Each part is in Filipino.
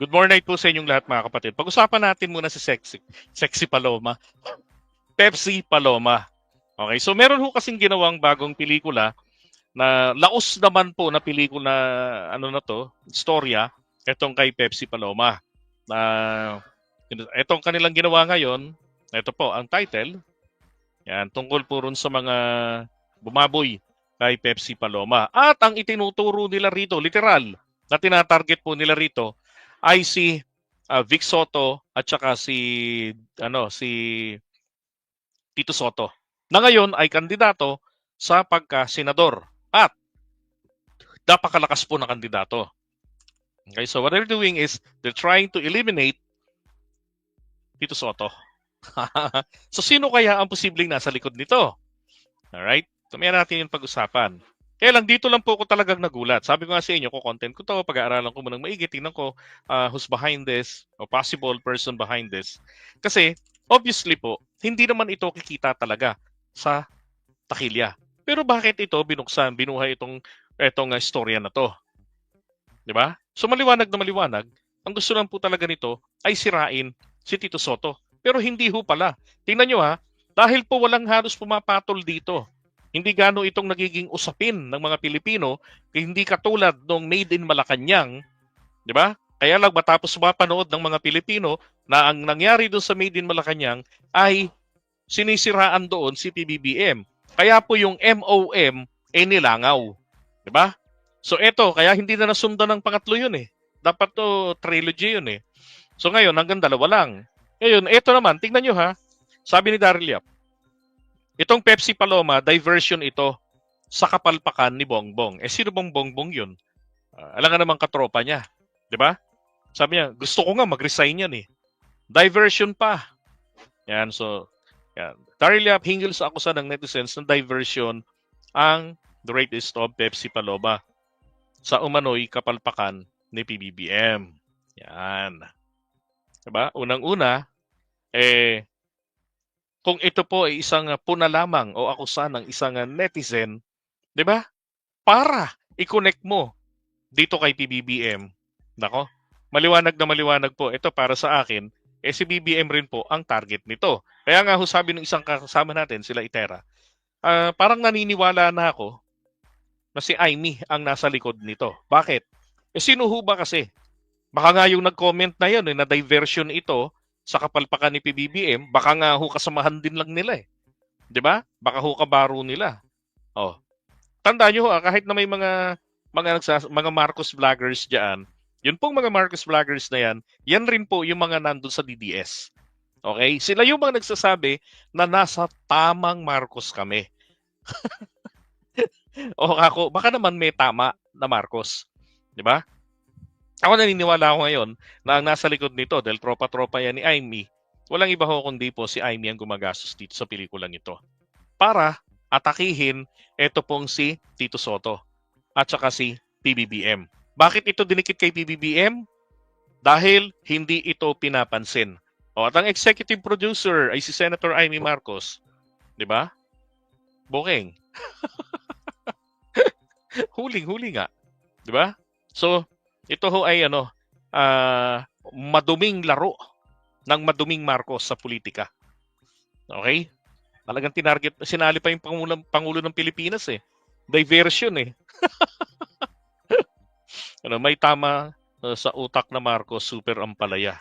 Good morning po sa inyong lahat mga kapatid. Pag-usapan natin muna si Sexy Paloma. Pepsi Paloma. Okay, so meron ho kasing ginawang bagong pelikula na laos naman po na pelikula ano na to, istorya, etong kay Pepsi Paloma. Na etong kanilang ginawa ngayon, ito po ang title. Yan, tungkol po rin sa mga bumaboy kay Pepsi Paloma. At ang itinuturo nila rito, literal, na tinatarget po nila rito ay si Vic Soto at saka si Tito Soto na ngayon ay kandidato sa pagka-senador at napakalakas po na kandidato. Okay, so what they're doing is they're trying to eliminate Tito Soto. So sino kaya ang posibleng nasa likod nito? Alright? Tumayan natin yung pag-usapan. Kaya lang, dito lang po ako talagang nagulat. Sabi ko nga sa inyo, content ko to, pag-aaralan ko munang maigi, tingnan ko who's behind this, o possible person behind this. Kasi, obviously po, hindi naman ito kikita talaga sa takilya. Pero bakit ito binuksan, binuhay itong istorya na to? Di ba? So maliwanag na maliwanag, ang gusto lang po talaga nito ay sirain si Tito Soto. Pero hindi ho pala. Tingnan nyo ha, dahil po walang halos pumapatol dito. Hindi gano itong nagiging usapin ng mga Pilipino, hindi katulad ng Made in Malacanang, di ba? Kaya lang matapos mapanood ng mga Pilipino na ang nangyari doon sa Made in Malacanang ay sinisiraan doon si PBBM. Kaya po yung MOM ay nilangaw. Di ba? So eto, kaya hindi na nasundan ng pangatlo yun eh. Dapat to trilogy yun eh. So ngayon, hanggang dalawa lang. Ngayon, eto naman, tingnan nyo ha. Sabi ni Daryl Yap, itong Pepsi Paloma, diversion ito sa kapalpakan ni Bongbong. Eh sino bang Bongbong yun? Alam nga naman katropa niya. Di ba? Sabi niya, gusto ko nga mag-resign yan eh. Diversion pa. Yan, so, yan. Daryl Yap hinggil sa akusa ng netizens ng diversion ang the greatest of Pepsi Paloma sa umano'y kapalpakan ni PBBM. Yan. Diba? Unang-una, kung ito po ay isang puna lamang o akusa ng isang netizen, di ba? Para i-connect mo dito kay PBBM. Nako, maliwanag na maliwanag po. Ito para sa akin, si BBM rin po ang target nito. Kaya nga ho sabi ng isang kasama natin, sila Itera, parang naniniwala na ako na si Aimee ang nasa likod nito. Bakit? Sino ho ba kasi? Baka nga yung nag-comment na yan, na diversion ito sa kapalpakan ni PBBM, baka nga ho kasamahan din lang nila eh. 'Di ba? Baka ho kabaro nila. Oh. Tandaan niyo ho, kahit na may mga Marcos vloggers diyan, yun pong mga Marcos vloggers na yan rin po yung mga nandun sa DDS. Okay? Sila yung mga nagsasabi na nasa tamang Marcos kami. O ako, baka naman may tama na Marcos. 'Di ba? Ako naniniwala ako ngayon na ang nasa likod nito, dahil tropa-tropa yan ni Aimee, walang iba ho kundi po si Aimee ang gumagastos dito sa pelikulang ito. Para atakihin ito pong si Tito Soto at saka si PBBM. Bakit ito dinikit kay PBBM? Dahil hindi ito pinapansin. O, at ang executive producer ay si Senator Aimee Marcos. Di ba? Bokeng. Huling-huli nga. Di ba? So, ito ho ay maduming laro ng maduming Marcos sa politika. Okay? Talagang sinali pa yung Pangulo ng Pilipinas eh. Diversion eh. May tama sa utak na Marcos, super ampalaya.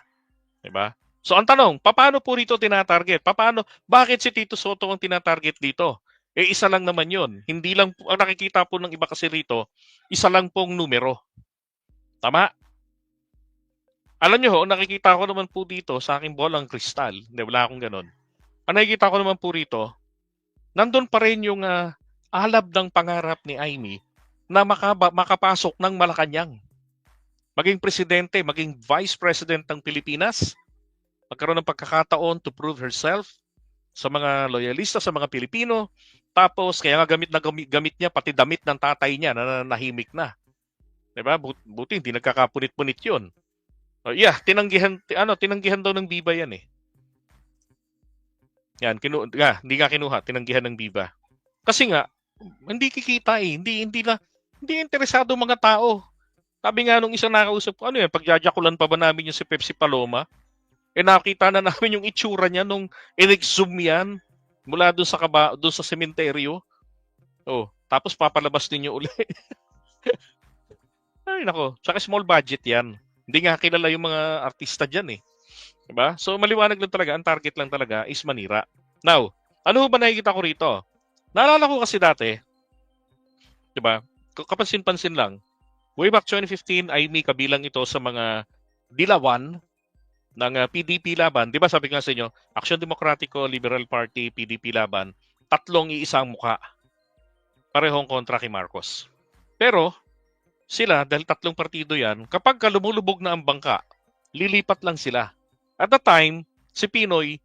Diba? So ang tanong, paano po rito tinatarget? Bakit si Tito Soto ang tinatarget dito? Isa lang naman yun. Hindi lang, ang nakikita po ng iba kasi rito, isa lang pong numero. Tama? Alam nyo ho, nakikita ko naman po dito sa aking bolang kristal. Hindi, wala akong ganun. Ang nakikita ko naman po rito, nandun pa rin yung alab ng pangarap ni Aimee na makapasok ng Malacanang. Maging presidente, maging vice president ng Pilipinas. Magkaroon ng pagkakataon to prove herself sa mga loyalista, sa mga Pilipino. Tapos, kaya nga gamit niya pati damit ng tatay niya na nahimik na. Diba? Buti hindi nagkakapunit-punit yun. Tinanggihan daw ng Biba yan eh. Yan, hindi nga kinuha, tinanggihan ng Biba. Kasi nga, hindi kikita eh. Hindi interesado mga tao Sabi nga nung isang nakausap ko, ano yan, pagjajakulan pa ba namin yung si Pepsi Paloma? Nakita na namin yung itsura niya nung in-exhume yan mula doon sa sementeryo. Oh, tapos papalabas ninyo uli. Ay nako, tsaka small budget 'yan. Hindi nga kilala yung mga artista diyan eh, 'di ba? So maliwanag lang talaga, ang target lang talaga is manira. Now, ano ba nakikita ko rito? Naalala ko kasi dati, 'di ba? Kapansin-pansin lang, way back 2015 ay may kabilang ito sa mga dilawan ng PDP laban. 'Di ba sabi ko nga sa inyo, Action Demokratiko, Liberal Party, PDP laban, tatlong iisang mukha, parehong kontra kay Marcos. Pero sila, dahil tatlong partido yan, kapag lumulubog na ang bangka, lilipat lang sila. At the time, si Pinoy,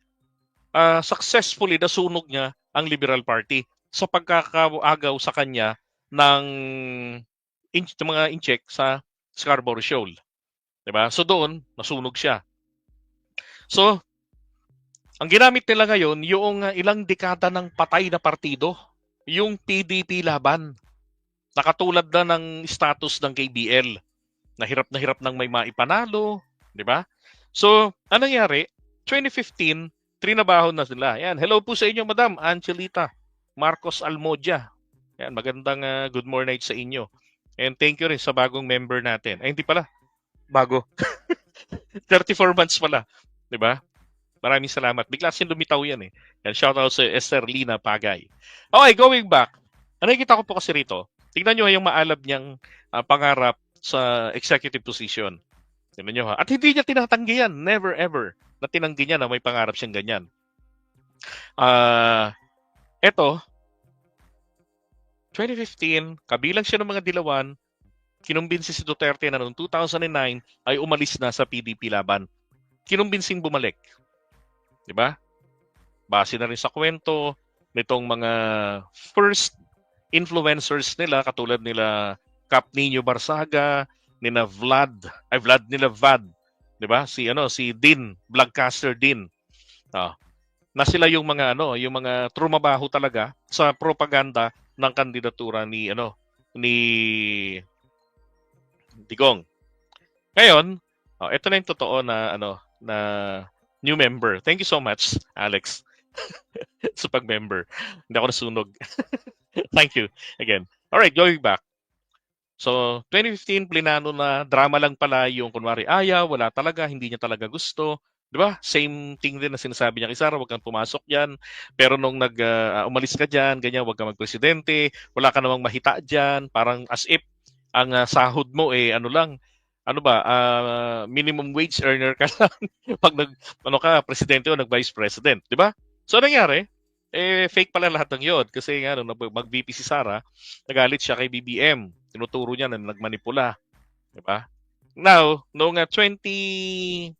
successfully nasunog niya ang Liberal Party sa pagkakaagaw sa kanya ng mga incheck sa Scarborough Shoal. Diba? So doon, nasunog siya. So, ang ginamit nila ngayon, yung ilang dekada ng patay na partido, yung PDP laban. Nakatulad na ng status ng KBL. Na hirap nang may maipanalo, di ba? So, anong nangyari? 2015, trinabaho na sila. Yan, hello po sa inyo, Madam Angelita Marcos Almodia. Yan, magandang good morning sa inyo. And thank you rin sa bagong member natin. Ay, hindi pala. Bago. 34 months pala. Di ba? Maraming salamat. Bigla sin lumitaw yan eh. Yan, shout out sa Esther Lina Pagay. Okay, going back. Ano nakikita ko po kasi rito? Tingnan nyo yung maalab niyang pangarap sa executive position. Tingnan nyo ha. At hindi niya tinatanggi yan. Never ever na tinanggi niya na may pangarap siyang ganyan. Eto, 2015, kabilang siya ng mga dilawan, kinumbinsi si Duterte na noong 2009 ay umalis na sa PDP laban. Kinumbinsing bumalik. Diba? Base na rin sa kwento nitong mga first influencers nila, katulad nila Cap Nino Barsaga, nila Vlad, diba? Si Din, Vlogcaster Din. Na sila yung mga trumabaho talaga sa propaganda ng kandidatura ni Digong. Ngayon, ito na yung totoo na na new member. Thank you so much, Alex. sa pag-member. Hindi ako nasunog. Thank you again. All right, going back. So, 2015, plinano na, drama lang pala yung kunwari ayaw, wala talaga, hindi niya talaga gusto. Di ba? Same thing din na sinasabi niya kay Sara, huwag kang pumasok dyan. Pero nung umalis ka dyan, ganyan, huwag kang magpresidente, wala ka namang mahita dyan, parang as if ang sahod mo minimum wage earner ka lang pag presidente o nag-vice president. Di ba? So, nangyari, fake pala lahat ng yun. Kasi nga, nung mag-VP si Sara, nagalit siya kay BBM. Tinuturo niya na nagmanipula. Diba? Now, noong 2018,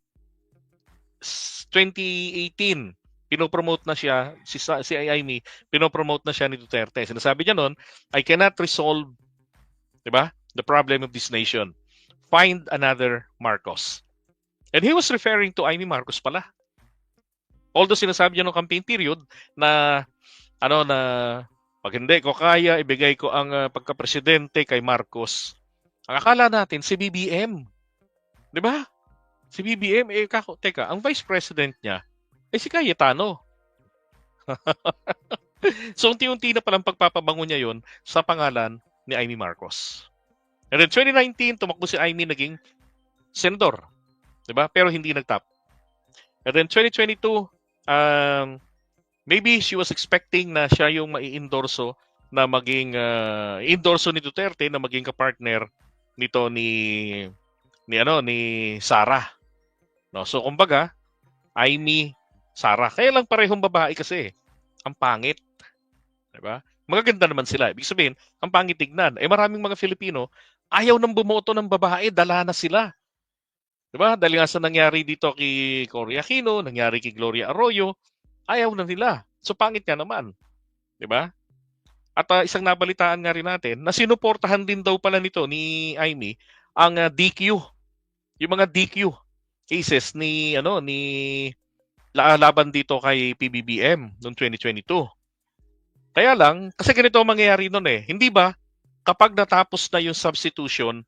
pinopromote na siya, si Amy, pinopromote na siya ni Duterte. Sinasabi niya noon, I cannot resolve, diba, the problem of this nation. Find another Marcos. And he was referring to Amy Marcos pala. Although sinasabi niya noong campaign period na pag hindi ko kaya, ibigay ko ang pagka-presidente kay Marcos. Ang akala natin, si BBM. Di ba? Si BBM, teka, ang vice president niya, si Cayetano. So, unti-unti na palang pagpapabango niya yon sa pangalan ni Amy Marcos. And then, 2019, tumakbo si Amy, naging senador. Di ba? Pero hindi nagtap. And then, 2022, maybe she was expecting na siya yung mai-endorso na maging endorso ni Duterte na maging kapartner nito ni Sara. No, so kumbaga, Amy, Sara. Kaya lang parehong babae kasi. Ang pangit. 'Di ba? Magaganda naman sila. Ibig sabihin, ang pangit tignan. Maraming mga Filipino ayaw nang bumoto ng babae, dala na sila. 'Di ba? Dahil nga sa nangyari dito kay Cory Aquino, nangyari kay Gloria Arroyo, ayaw na nila. So pangit nga naman. 'Di ba? At isang nabalitaan nga rin natin na sinuportahan din daw pala nito ni Amy ang DQ. Yung mga DQ cases ni laban dito kay PBBM noong 2022. Kaya lang, kasi ganito ang mangyayari noon eh. Hindi ba kapag natapos na yung substitution,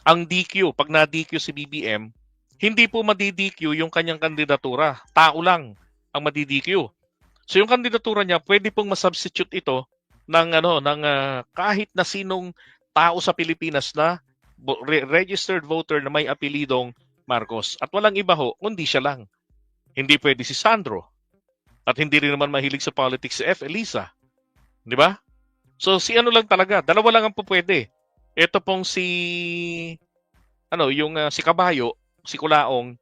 Ang DQ, pag na-DQ si BBM, hindi po madi-DQ yung kanyang kandidatura. Tao lang ang madi-DQ. So yung kandidatura niya, pwede pong masubstitute ito ng kahit na sinong tao sa Pilipinas na registered voter na may apelidong Marcos. At walang iba ho, kundi siya lang. Hindi pwede si Sandro. At hindi rin naman mahilig sa politics si F. Elisa. Di ba? So si ano lang talaga, dalawa lang ang po pwede. Ito pong si Kabayo, si Kulaong,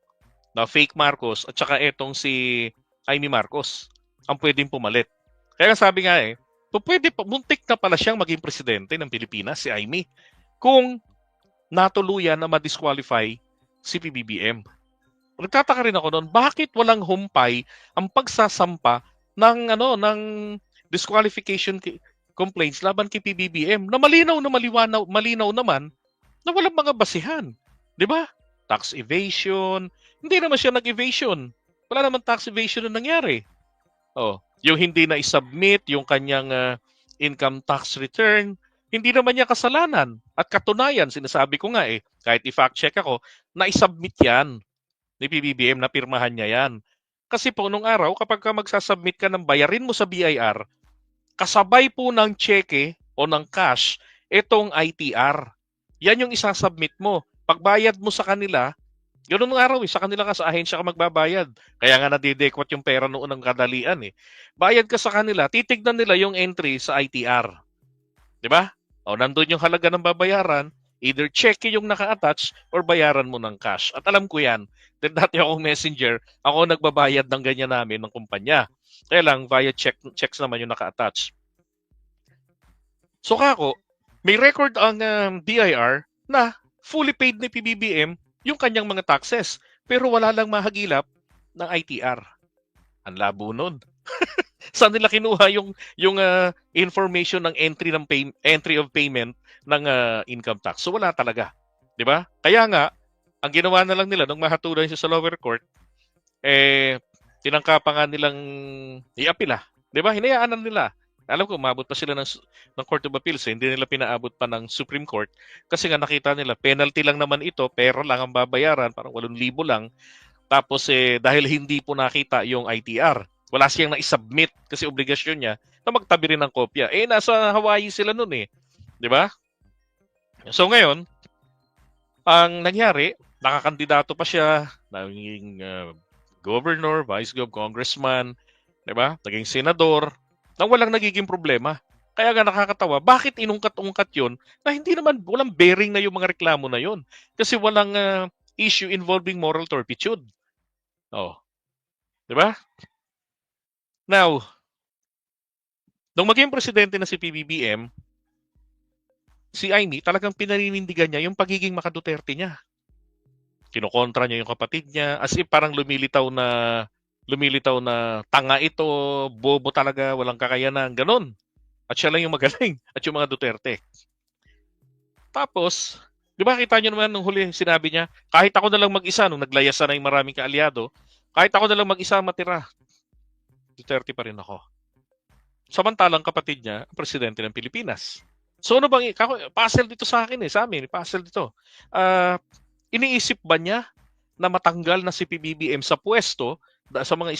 na fake Marcos, at saka etong si Amy Marcos ang pwedeng pumalit. Kaya sabi nga muntik na pala siyang maging presidente ng Pilipinas, si Amy, kung natuluyan na ma-disqualify si PBBM. Nagtataka rin ako noon, bakit walang humpay ang pagsasampa ng disqualification complaints laban kay PBBM na malinaw na malinaw naman na walang mga basihan. 'Di ba? Tax evasion, hindi naman siya nag-evasion. Wala naman tax evasion na nangyari. Yung hindi na i-submit yung kanyang income tax return, hindi naman niya kasalanan. At katunayan, sinasabi ko nga kahit i-fact check ako, na i-submit yan ni PBBM, na pirmahan niya yan. Kasi po nung araw, kapag ka magsasubmit ka ng bayarin mo sa BIR, kasabay po ng cheque o ng cash, itong ITR. Yan yung isasubmit mo. Pagbayad mo sa kanila, ganoon nung araw sa kanila ka, sa ahensya ka magbabayad. Kaya nga nadidekwat yung pera noon ng kadalian Bayad ka sa kanila, titignan nila yung entry sa ITR. 'Di ba? Nandun yung halaga ng babayaran, either cheque yung naka-attach or bayaran mo ng cash. At alam ko yan. Dati akong messenger, ako nagbabayad ng ganyan namin ng kumpanya. Kaya lang, via checks naman yung naka-attach. So kako, may record ang BIR na fully paid ni PBBM yung kanyang mga taxes. Pero wala lang mahagilap ng ITR. Ang labo nun. Saan nila kinuha yung information ng entry of payment ng income tax? So wala talaga. 'Di ba? Kaya nga, ang ginawa na lang nila nung mahatulan siya sa lower court, tinangka pa nga nilang i-apila. 'Di ba? Hinayaan na nila. Alam ko, umabot pa sila ng Court of Appeals. Hindi nila pinaabot pa ng Supreme Court kasi nga nakita nila, penalty lang naman ito, pera lang ang babayaran, parang 8,000 lang. Tapos dahil hindi po nakita yung ITR, wala siyang na-submit kasi obligasyon niya na magtabi rin ng kopya. Nasa Hawaii sila noon 'Di ba? So ngayon, ang nangyari, nakakandidato pa siya, naging governor, vice gov, congressman, 'di ba? Naging senador, nang walang nagiging problema. Kaya nga nakakatawa, bakit inungkat-ungkat 'yon na hindi naman walang bearing na yung mga reklamo na 'yon? Kasi walang issue involving moral turpitude. 'Di ba? Now, nung maging presidente na si PBBM, si Amy, talagang pinaninindigan niya yung pagiging maka-Duterte niya. Kinokontra niya yung kapatid niya, as if parang lumilitaw na tanga ito, bobo talaga, walang kakayanan, ganun. At siya lang yung magaling, at yung mga Duterte. Tapos, di ba kita niyo naman nung huli sinabi niya, kahit ako na lang mag-isa, nung naglayasan na yung maraming kaalyado, kahit ako na lang mag-isa matira, Duterte pa rin ako. Samantalang kapatid niya, presidente ng Pilipinas. So ano bang, puzzle dito sa akin sa amin, puzzle dito. Iniisip ba niya na matanggal na si PBBM sa pwesto sa mga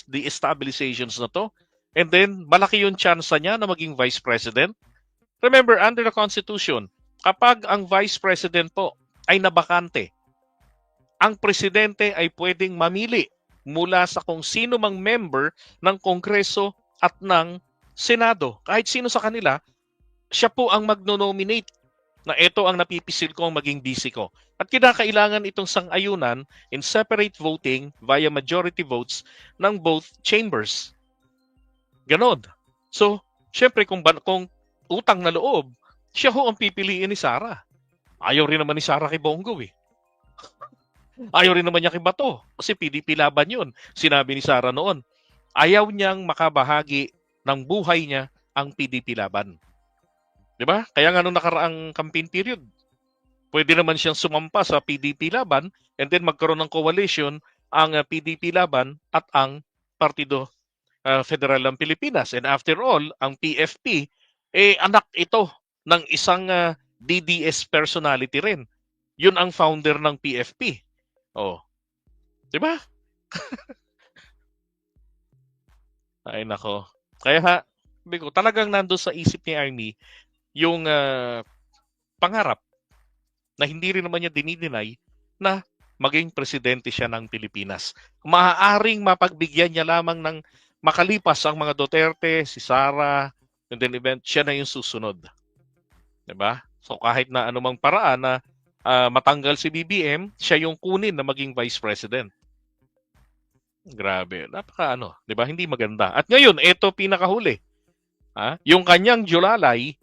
de-estabilizations na to? And then, malaki yung chance niya na maging vice president? Remember, under the Constitution, kapag ang vice president po ay nabakante, ang presidente ay pwedeng mamili mula sa kung sino mang member ng Kongreso at ng Senado. Kahit sino sa kanila, siya po ang magno-nominate na ito ang napipisil ko ang maging vice ko. At kinakailangan itong sang-ayunan in separate voting via majority votes ng both chambers. Ganon. So, syempre kung utang na loob, siya ho ang pipiliin ni Sara. Ayaw rin naman ni Sara kay Bongo Ayaw rin naman niya kay Bato kasi PDP laban yun. Sinabi ni Sara noon, ayaw niyang makabahagi ng buhay niya ang PDP laban. 'Di ba? Kaya nga nung nakaraang campaign period, pwede naman siyang sumampa sa PDP laban and then magkaroon ng coalition ang PDP laban at ang Partido Federal ng Pilipinas. And after all, ang PFP, anak ito ng isang DDS personality rin Yun ang founder ng PFP. Oh, 'di ba? Ay nako. Kaya sabi ko, talagang nando'n sa isip ni Army yung pangarap na hindi rin naman niya dinideny na maging presidente siya ng Pilipinas. Maaaring mapagbigyan niya lamang ng makalipas ang mga Duterte, si Sara, and then event, siya na yung susunod. 'Di ba? So kahit na anumang paraan na matanggal si BBM, siya yung kunin na maging vice president. Grabe, napaka 'di ba? Hindi maganda. At ngayon, ito pinakahuli. Yung kanyang Julalay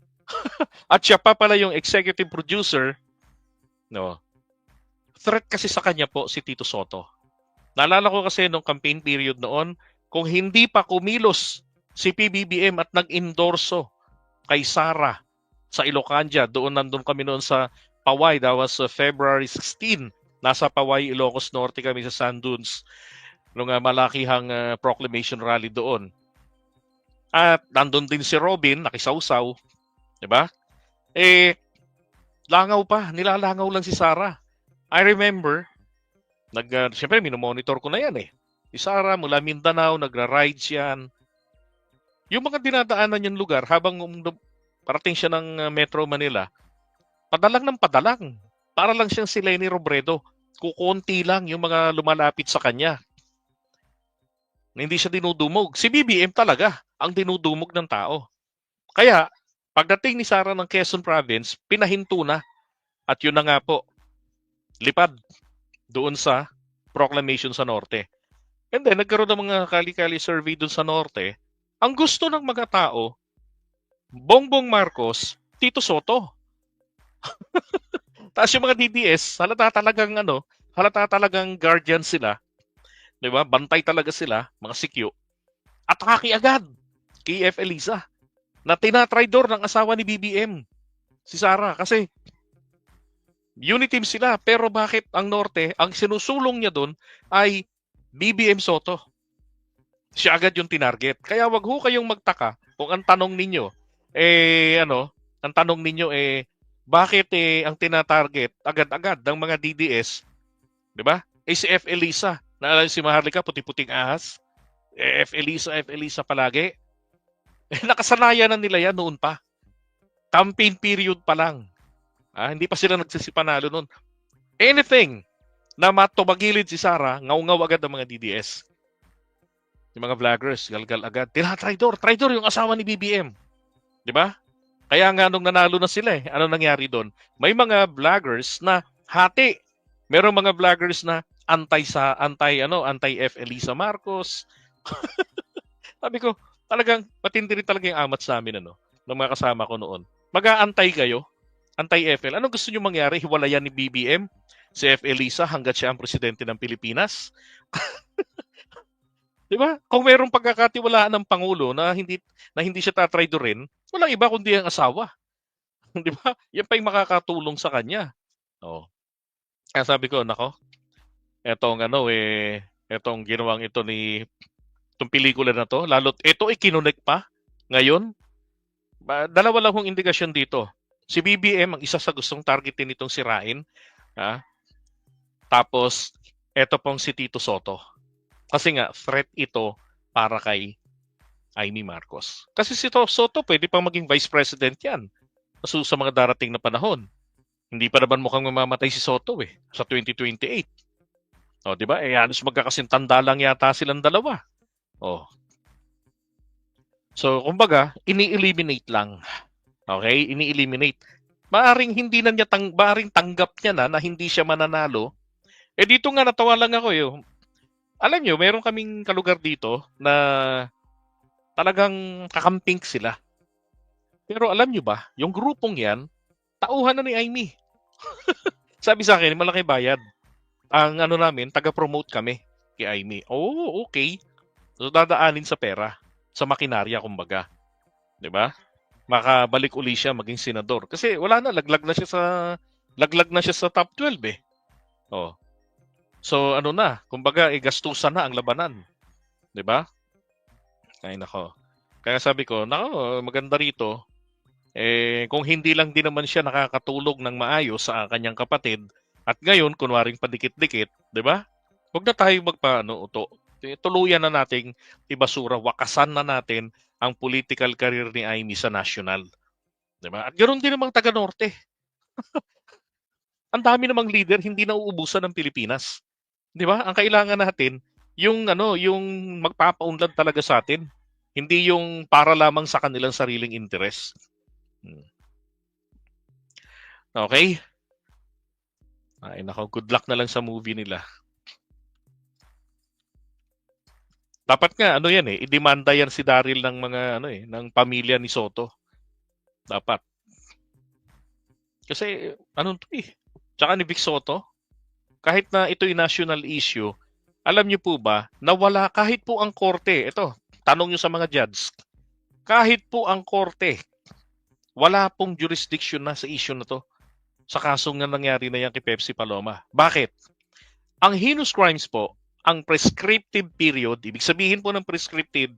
at siya pa pala yung executive producer, no. Threat kasi sa kanya po si Tito Soto. Naalala ko kasi nung campaign period noon, kung hindi pa kumilos si PBBM at nag-endorso kay Sara sa Ilocanja, nandun kami noon sa Paway, that was February 16. Nasa Paway, Ilocos Norte kami sa Sand Dunes nung malakihang proclamation rally doon. At nandun din si Robin, nakisawsaw, 'di ba? Langaw pa, nilalangaw lang si Sara. I remember, siyempre minomonitor ko na yan eh. Si Sara mula Mindanao, nagra-rides yan. Yung mga dinadaanan yung lugar habang parating siya ng Metro Manila, padalang ng padalang. Para lang siyang si Leni Robredo. Kukunti lang yung mga lumalapit sa kanya. Hindi siya dinudumog. Si BBM talaga ang dinudumog ng tao. Kaya, pagdating ni Sara ng Quezon Province, pinahinto na. At yun na nga po, lipad doon sa proclamation sa Norte. And then, nagkaroon ng mga kali-kali survey doon sa Norte. Ang gusto ng mga tao, Bongbong Marcos, Tito Soto. Tapos yung mga DDS, halata talagang guardian sila. 'Di ba? Bantay talaga sila, mga sikyo. Atake agad kay F. Elisa na tinatraidor ng asawa ni BBM, si Sara. Kasi unity team sila, pero bakit ang Norte, ang sinusulong niya doon ay BBM Soto. Siya agad yung tinarget. Kaya wag ho kayong magtaka kung ang tanong ninyo, bakit ang tinatarget agad-agad ng mga DDS, 'di ba? Si F. Elisa, naalala si Maharlika, puti-puting ahas. F. Elisa palagi. Nakasanayan na nila yan noon pa. Campaign period pa lang. Hindi pa sila nagsisipanalo noon. Anything na matubagilid si Sara, ngaw-ngaw agad ang mga DDS. Yung mga vloggers, galgal agad. Traidor yung asawa ni BBM. 'Di ba? Kaya nga nung nanalo na sila ano nangyari doon? May mga vloggers na hati. Merong mga vloggers na anti F. Elisa Marcos. Sabi ko, talagang matindi rin talaga yung amat sa amin ng mga kasama ko noon. Mag-aantay kayo, anti-FL. Ano gusto niyo mangyari? Hiwalayan ni BBM si F. Elisa hanggat siya ang presidente ng Pilipinas? 'Di ba? Kung mayroong pagkakatiwalaan ng pangulo na hindi siya tatraidorin, walang iba kundi ang asawa. 'Di ba? Yan pa yung makakatulong sa kanya. Kaya sabi ko, nako, etong ginawang ito itong pelikula na to, lalo't ito ikinonect pa ngayon. Dalawa lang hong indikasyon dito. Si BBM ang isa sa gustong targetin nitong sirain. Tapos, eto pong si Tito Soto. Kasi nga, threat ito para kay Amy Marcos. Kasi si Tito Soto, pwede pang maging vice president yan sa mga darating na panahon. Hindi pa naman mukhang mamamatay si Soto sa 2028. Di ba? Halos magkakasintanda lang yata silang dalawa. So, kumbaga, ini-eliminate lang. Okay? Ini-eliminate. Maaring hindi na niya maaring tanggap niya na hindi siya mananalo. Dito nga natawa lang ako Alam niyo, meron kaming kalugar dito na talagang kakamping sila. Pero alam niyo ba, yung grupong yan, tauhan na ni Amy. Sabi sa akin, malaki bayad. Ang namin, taga-promote kami kay Amy. Okay. So, dadaanin sa pera. Sa makinarya, kumbaga. 'Di ba? Makabalik uli siya maging senador. Kasi wala na, laglag na siya sa top 12 So, kumbaga, gastusan na ang labanan. 'Di ba? Ay, nako. Kaya sabi ko, maganda rito. Kung hindi lang din naman siya nakakatulog ng maayos sa kanyang kapatid, At ngayon, kunwaring padikit-dikit, di ba? Huwag na tayo magpaano-uto. Tuluyan na nating ibasura, wakasan na natin ang political career ni Amy sa national. Di ba? At ganoon din namang taga-norte. Ang dami namang leader, hindi na uubusan ng Pilipinas. Di ba? Ang kailangan natin, yung magpapaunlad talaga sa atin. Hindi yung para lamang sa kanilang sariling interes. Okay? Ay, nako, good luck na lang sa movie nila. Dapat nga yan idemanda yan si Daryl ng mga ng pamilya ni Soto. Dapat. Kasi Tsaka ni Vic Soto, kahit na ito'y national issue, alam niyo po ba na wala kahit po ang korte, ito, tanong niyo sa mga judge, kahit po ang korte, wala pong jurisdiction na sa issue na to sa kasong na nangyari na yan kay Pepsi Paloma. Bakit? Ang heinous crimes po, ang prescriptive period, ibig sabihin po ng prescriptive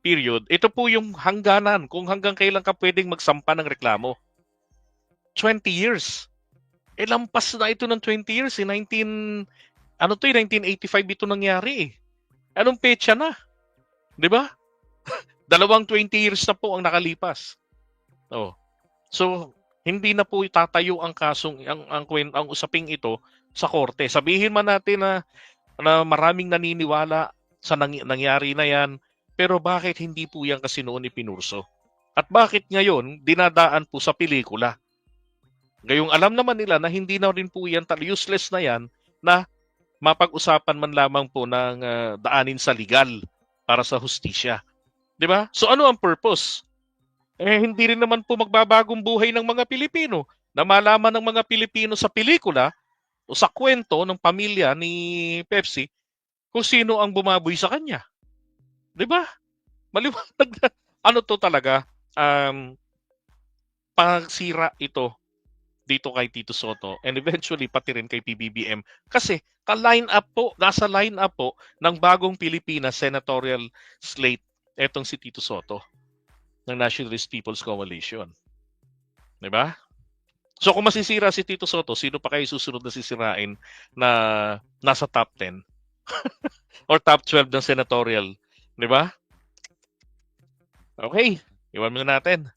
period, ito po yung hangganan kung hanggang kailan ka pwedeng magsampa ng reklamo. 20 years. Lampas na ito ng 20 years. 1985 ito nangyari eh. Anong petsa na? Di ba? 20 years na po ang nakalipas. So, hindi na po itatayo ang kasong, ang usaping ito sa korte. Sabihin man natin na maraming naniniwala sa nangyari na yan, pero bakit hindi po yan kasi noon ipinurso? At bakit ngayon dinadaan po sa pelikula? Gayong alam naman nila na hindi na rin po yan, useless na yan, na mapag-usapan man lamang po ng daanin sa legal para sa hustisya. Di ba? So ano ang purpose? Hindi rin naman po magbabagong buhay ng mga Pilipino na malaman ng mga Pilipino sa pelikula o sa kwento ng pamilya ni Pepsi kung sino ang bumaboy sa kanya. Di ba? Maliwanag na. Ano to talaga? Pagsira ito dito kay Tito Soto and eventually pati rin kay PBBM kasi nasa line up po ng bagong Pilipinas senatorial slate etong si Tito Soto ng Nationalist People's Coalition. Di ba? So kung masisira si Tito Soto, sino pa kayo susunod na sisirain na nasa top 10 or top 12 ng senatorial? Di ba? Okay, iwan muna natin.